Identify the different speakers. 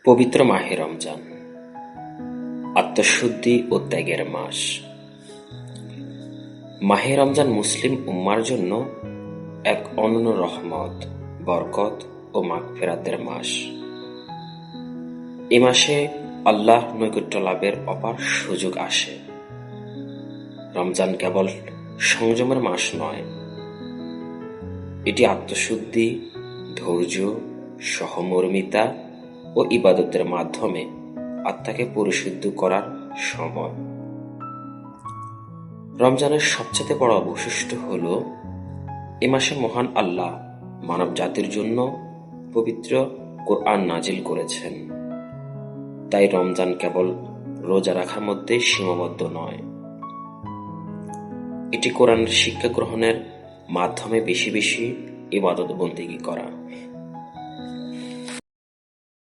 Speaker 1: পবিত্র মাহে রমজান আত্মশুদ্ধি ও ত্যাগের মাস। মাহে রমজান মুসলিম উম্মার জন্য এক অনন্য রহমত, বরকত ও মাগফিরাতের মাস। এ মাসে আল্লাহ নৈকট্য লাভের অপার সুযোগ আসে। রমজান কেবল সংযমের মাস নয়, এটি আত্মশুদ্ধি, ধৈর্য, সহমর্মিতা ও ইবাদতের মাধ্যমে আত্মাকে পরিশুদ্ধ করার সময়। রমজানের সবচেয়ে বড় বৈশিষ্ট্য হল এ মাসে মহান আল্লাহ মানব জাতির জন্য পবিত্র কোরআন নাজিল করেছেন। তাই রমজান কেবল রোজা রাখার মধ্যে সীমাবদ্ধ নয়, এটি কোরআনের শিক্ষা গ্রহণের মাধ্যমে বেশি বেশি ইবাদত বন্দেগী করা